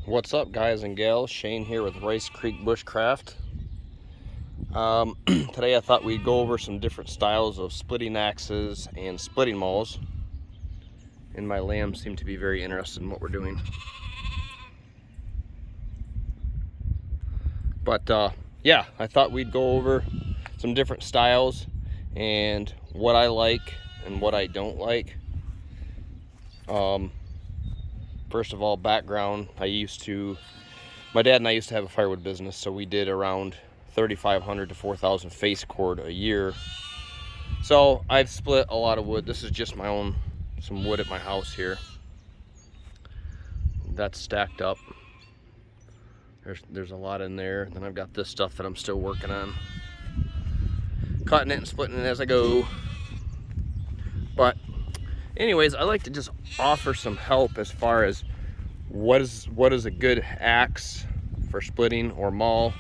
What's up, guys and gals? Shane here with Rice Creek Bushcraft. Today I thought we'd go over some different styles of splitting axes and splitting mauls. And my lambs seem to be very interested in what we're doing. But yeah, I thought we'd go over some different styles and what I like and what I don't like. First of all, background, my dad and I used to have a firewood business, so we did around 3,500 to 4,000 face cord a year. So I've split a lot of wood. This is just some wood at my house here. That's stacked up. There's a lot in there. Then I've got this stuff that I'm still working on. Cutting it and splitting it as I go. But anyways, I like to just offer some help as far as what is a good axe for splitting or maul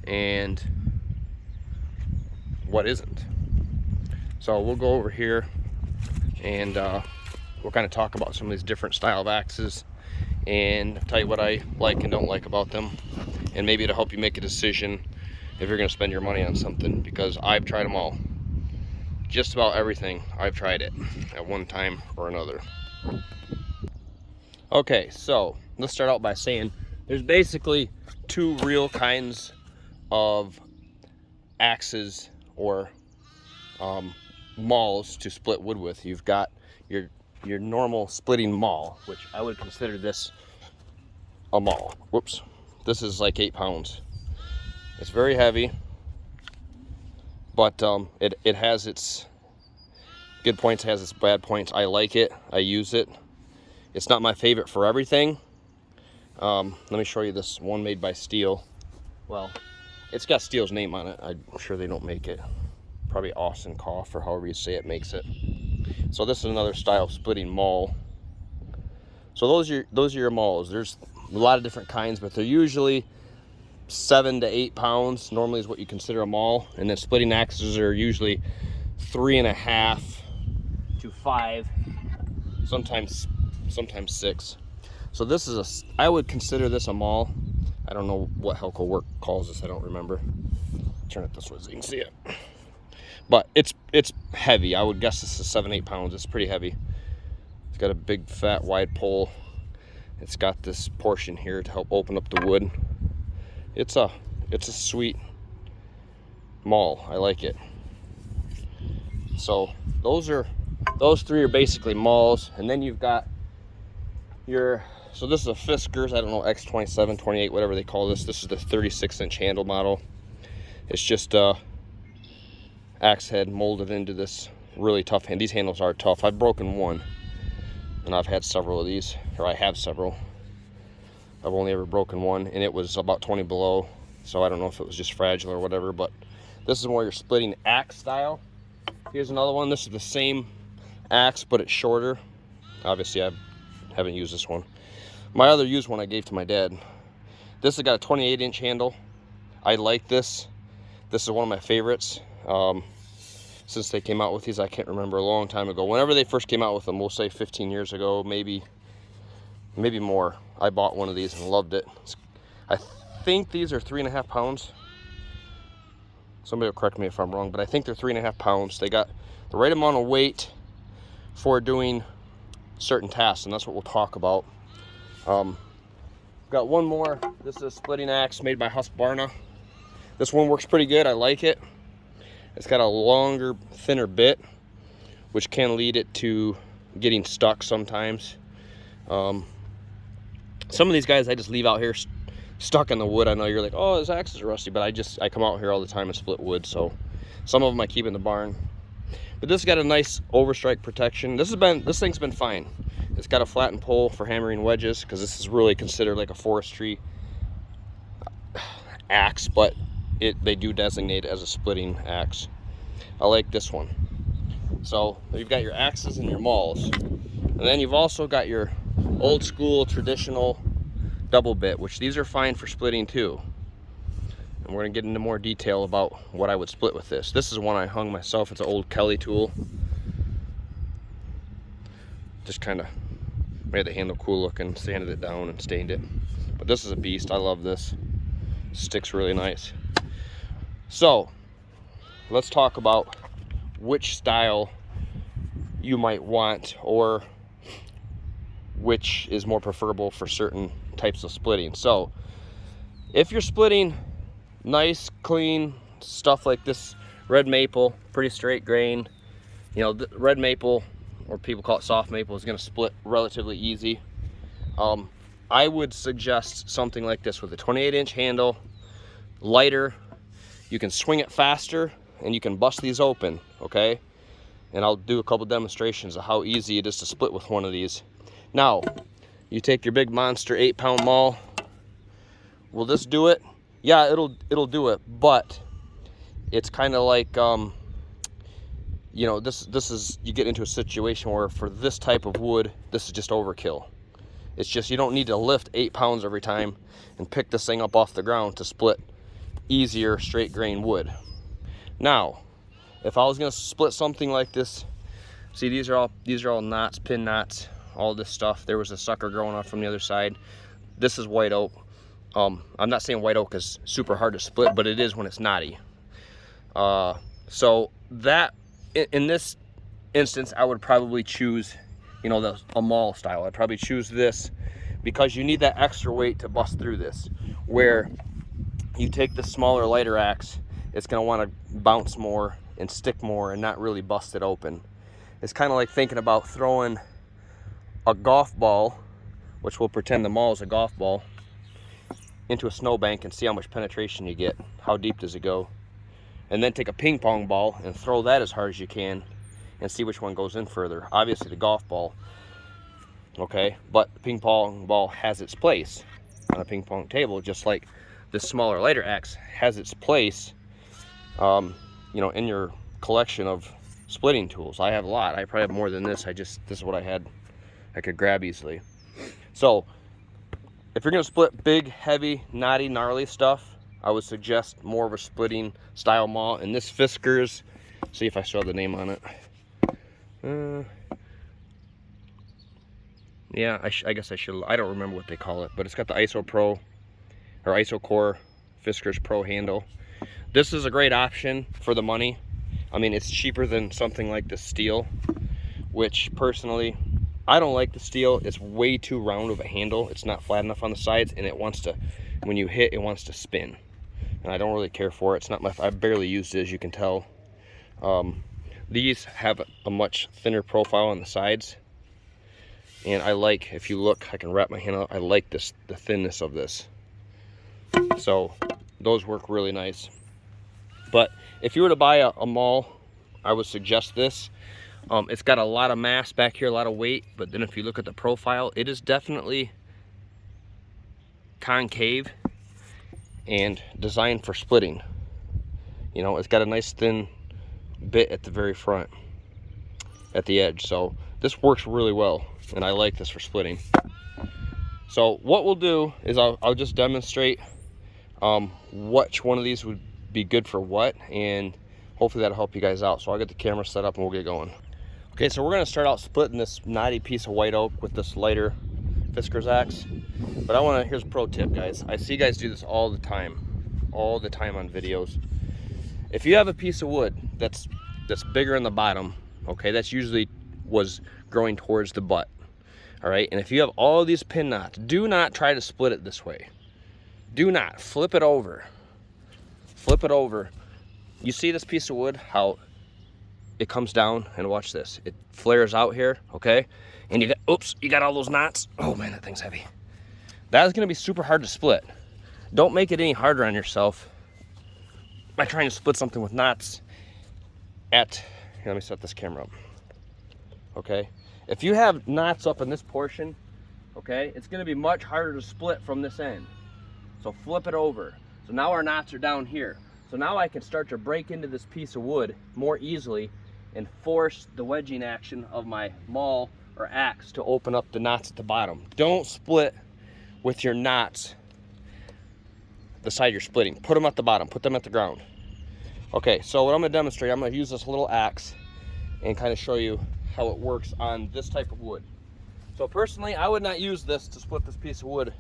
and what isn't. So we'll go over here and we'll kind of talk about some of these different style of axes and tell you what I like and don't like about them, and maybe it'll help you make a decision if you're going to spend your money on something, because I've tried them all. Just about everything, I've tried it at one time or another. Okay, so let's start out by saying there's basically two real kinds of axes or mauls to split wood with. You've got your normal splitting maul, which I would consider this a maul. Whoops, this is like 8 pounds. It's very heavy, but it has its good points, has its bad points. I like it, I use it. It's not my favorite for everything. Let me show you this one made by Stihl. Well, it's got Stihl's name on it. I'm sure they don't make it. Probably Austin Cough or however you say it makes it. So this is another style of splitting maul. So those are your mauls. There's a lot of different kinds, but they're usually 7 to 8 pounds normally is what you consider a maul, and then splitting axes are usually 3.5 to 5, sometimes 6. So this is I would consider this a maul. I don't know what Helko Werk calls this, I don't remember. Turn it this way so you can see it. But it's heavy. I would guess this is 7-8 pounds. It's pretty heavy. It's got a big fat wide pole. It's got this portion here to help open up the wood. It's a sweet maul. I like it. So those three are basically mauls, and then you've got so this is a Fiskars, I don't know, X27, 28, whatever they call this. This is the 36-inch handle model. It's just axe head molded into this really tough hand. These handles are tough. I've broken one, and I've had several of these, or I have several. I've only ever broken one, and it was about 20 below, so I don't know if it was just fragile or whatever. But this is more your splitting axe style. Here's another one. This is the same axe, but it's shorter. Obviously, I haven't used this one. My other used one I gave to my dad. This has got a 28-inch handle. I like this. This is one of my favorites. Since they came out with these, I can't remember, a long time ago. Whenever they first came out with them, we'll say 15 years ago, maybe more. I bought one of these and loved it. I think these are 3.5 pounds. Somebody will correct me if I'm wrong, but I think they're 3.5 pounds. They got the right amount of weight for doing certain tasks, and that's what we'll talk about. Got one more. This is a splitting axe made by Husqvarna. This one works pretty good. I like it. It's got a longer, thinner bit, which can lead it to getting stuck sometimes. Some of these guys I just leave out here stuck in the wood. I know you're like, oh, his axe is rusty, but I come out here all the time and split wood. So some of them I keep in the barn. But this has got a nice overstrike protection. This thing's been fine. It's got a flattened pole for hammering wedges, because this is really considered like a forestry axe, but they do designate it as a splitting axe. I like this one. So you've got your axes and your mauls, and then you've also got your old school traditional double bit, which these are fine for splitting too. And we're gonna get into more detail about what I would split with this. This is one I hung myself. It's an old Kelly tool. Just kind of Made the handle cool looking, sanded it down and stained it. But this is a beast. I love this. Sticks really nice. So let's talk about which style you might want, or which is more preferable for certain types of splitting. So if you're splitting nice, clean stuff like this red maple, pretty straight grain, you know, red maple, or people call it soft maple, is going to split relatively easy. I would suggest something like this with a 28-inch handle, lighter. You can swing it faster and you can bust these open, okay? And I'll do a couple demonstrations of how easy it is to split with one of these. Now, you take your big monster 8-pound maul. Will this do it? Yeah, it'll do it, but it's kind of like, you know, this is, you get into a situation where for this type of wood, this is just overkill. It's just, you don't need to lift 8 pounds every time and pick this thing up off the ground to split easier straight grain wood. Now, if I was gonna split something like this, see, these are all knots, pin knots, all this stuff. There was a sucker growing off from the other side. This is white oak. I'm not saying white oak is super hard to split, but it is when it's knotty. So that, in this instance, I would probably choose, you know, a maul style. I'd probably choose this because you need that extra weight to bust through this. Where you take the smaller, lighter axe, it's gonna wanna bounce more and stick more and not really bust it open. It's kind of like thinking about throwing a golf ball, which we'll pretend the maul is a golf ball, into a snowbank and see how much penetration you get. How deep does it go? And then take a ping pong ball and throw that as hard as you can and see which one goes in further. Obviously the golf ball, okay? But the ping pong ball has its place on a ping pong table, just like this smaller, lighter axe has its place, you know, in your collection of splitting tools. I have a lot. I probably have more than this. This is what I had, I could grab easily. So if you're gonna split big, heavy, knotty, gnarly stuff, I would suggest more of a splitting style maul. And this Fiskars, see if I still have the name on it. Yeah, I guess I should. I don't remember what they call it, but it's got the ISO Pro or ISO Core Fiskars Pro handle. This is a great option for the money. I mean, it's cheaper than something like the Stihl, which personally, I don't like the Stihl. It's way too round of a handle. It's not flat enough on the sides, and it wants to, when you hit, it wants to spin. And I don't really care for it. It's not I barely used it, as you can tell. These have a much thinner profile on the sides. And I like, if you look, I can wrap my hand up. I like the thinness of this. So those work really nice. But if you were to buy a maul, I would suggest this. It's got a lot of mass back here, a lot of weight, but then if you look at the profile, it is definitely concave and designed for splitting. You know, it's got a nice thin bit at the very front, at the edge. So this works really well, and I like this for splitting. So what we'll do is I'll just demonstrate which one of these would be good for what, and hopefully that'll help you guys out. So I'll get the camera set up and we'll get going. Okay, so we're gonna start out splitting this knotty piece of white oak with this lighter Fiskars axe. But here's a pro tip, guys. I see guys do this all the time on videos. If you have a piece of wood that's bigger in the bottom, okay, that's usually was growing towards the butt, all right? And if you have all of these pin knots, do not try to split it this way. Do not. Flip it over. Flip it over. You see this piece of wood, how it comes down, and watch this. It flares out here, okay? And you got all those knots. Oh man, that thing's heavy. That is gonna be super hard to split. Don't make it any harder on yourself by trying to split something with knots here, let me set this camera up. Okay? If you have knots up in this portion, okay, it's gonna be much harder to split from this end. So flip it over. So now our knots are down here. So now I can start to break into this piece of wood more easily and force the wedging action of my maul or axe to open up the knots at the bottom. Don't split with your knots the side you're splitting. Put them at the bottom, put them at the ground. Okay, so what I'm gonna demonstrate, I'm gonna use this little axe and kind of show you how it works on this type of wood. So personally, I would not use this to split this piece of wood,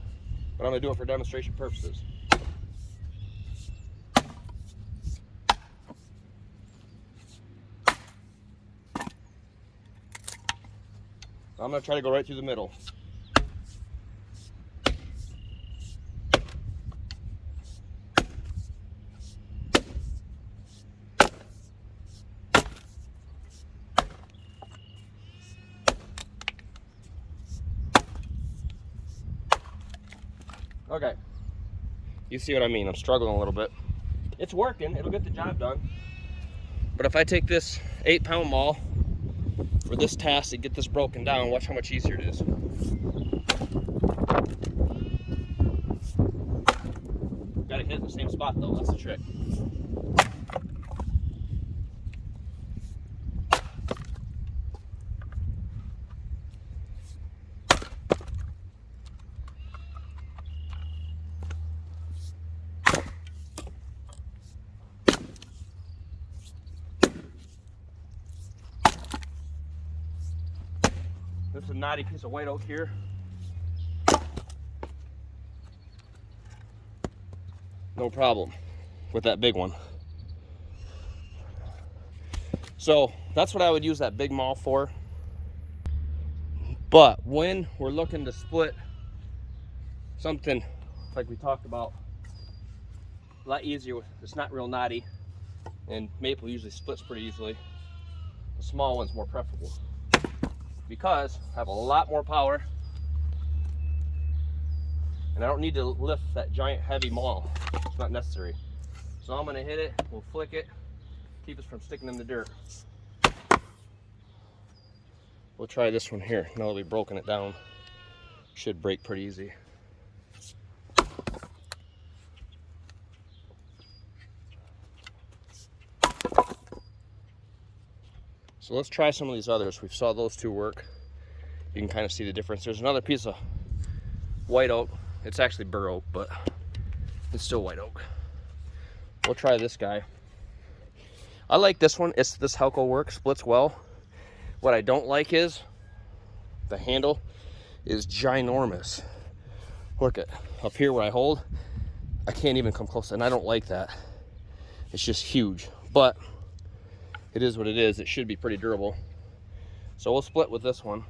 but I'm gonna do it for demonstration purposes. I'm gonna try to go right through the middle. Okay, you see what I mean? I'm struggling a little bit. It's working, it'll get the job done. But if I take this 8-pound maul for this task to get this broken down, watch how much easier it is. Gotta hit the same spot though, that's the trick. This is a knotty piece of white oak here. No problem with that big one. So that's what I would use that big maul for. But when we're looking to split something like we talked about, a lot easier, it's not real knotty, and maple usually splits pretty easily. The small one's more preferable because I have a lot more power and I don't need to lift that giant heavy maul. It's not necessary. So I'm gonna hit it, we'll flick it, keep us from sticking in the dirt. We'll try this one here. Now that we've broken it down, should break pretty easy. So let's try some of these others. We saw those two work. You can kind of see the difference. There's another piece of white oak. It's actually bur oak, but it's still white oak. We'll try this guy. I like this one. It's this Helko Werk, splits well. What I don't like is the handle is ginormous. Look at up here where I hold, I can't even come close, and I don't like that. It's just huge, but it is what it is. It should be pretty durable. So we'll split with this one.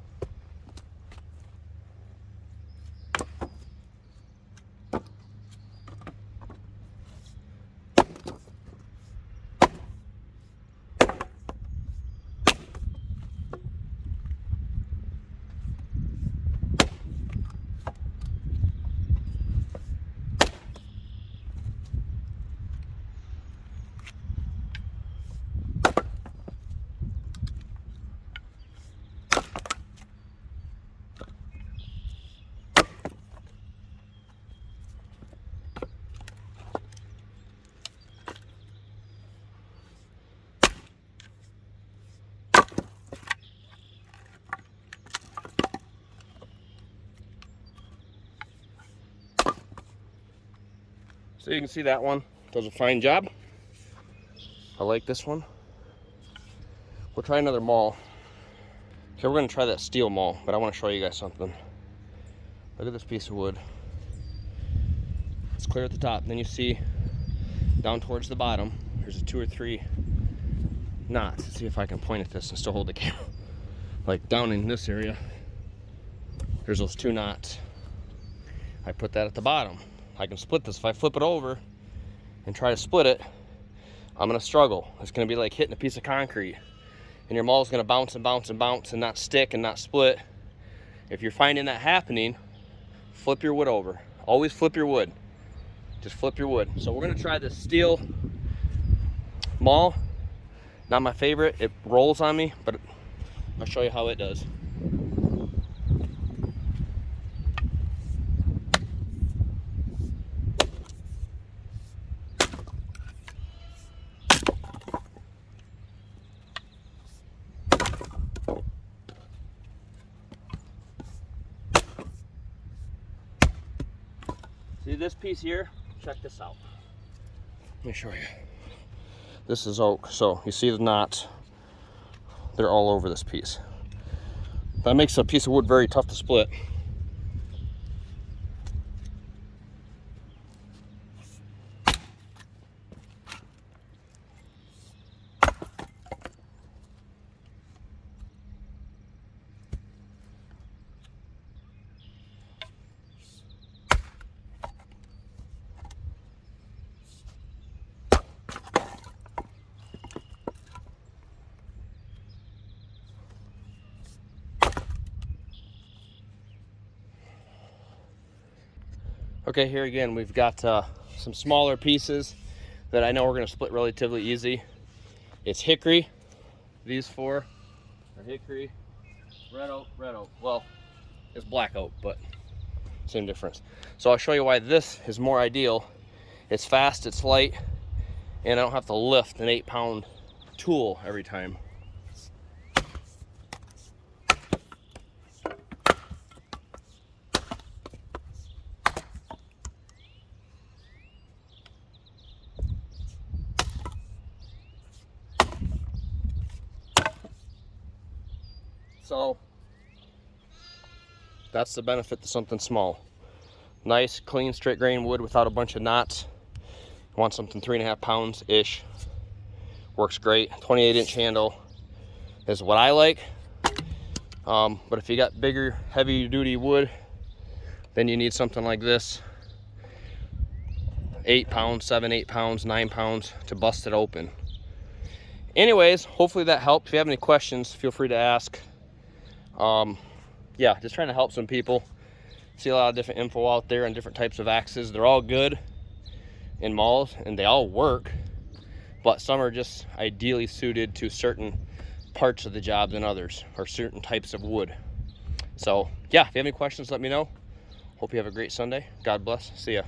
So you can see that one does a fine job. I like this one. We'll try another maul. Okay, we're gonna try that Stihl maul, but I wanna show you guys something. Look at this piece of wood. It's clear at the top. Then you see down towards the bottom, there's a 2 or 3 knots. Let's see if I can point at this and still hold the camera. Like down in this area, there's those 2 knots. I put that at the bottom. I can split this. If I flip it over and try to split it, I'm gonna struggle. It's gonna be like hitting a piece of concrete, and your maul's gonna bounce and bounce and bounce and not stick and not split. If you're finding that happening, flip your wood over. Always flip your wood. Just flip your wood. So we're gonna try this Stihl maul. Not my favorite. It rolls on me, but I'll show you how it does. See this piece here? Check this out. Let me show you. This is oak, so you see the knots. They're all over this piece. That makes a piece of wood very tough to split. Okay, here again, we've got some smaller pieces that I know we're gonna split relatively easy. It's hickory. These four are hickory, red oak. Well, it's black oak, but same difference. So I'll show you why this is more ideal. It's fast, it's light, and I don't have to lift an 8-pound tool every time. So that's the benefit to something small. Nice, clean, straight grain wood without a bunch of knots. You want something 3.5 pounds-ish. Works great. 28-inch handle is what I like. But if you got bigger, heavy-duty wood, then you need something like this. 8 pounds, 7, 8 pounds, 9 pounds to bust it open. Anyways, hopefully that helped. If you have any questions, feel free to ask. Yeah, just trying to help some people. See a lot of different info out there on different types of axes. They're all good in mauls and they all work, but some are just ideally suited to certain parts of the job than others, or certain types of wood. So yeah, if you have any questions, let me know. Hope you have a great Sunday. God bless. See ya.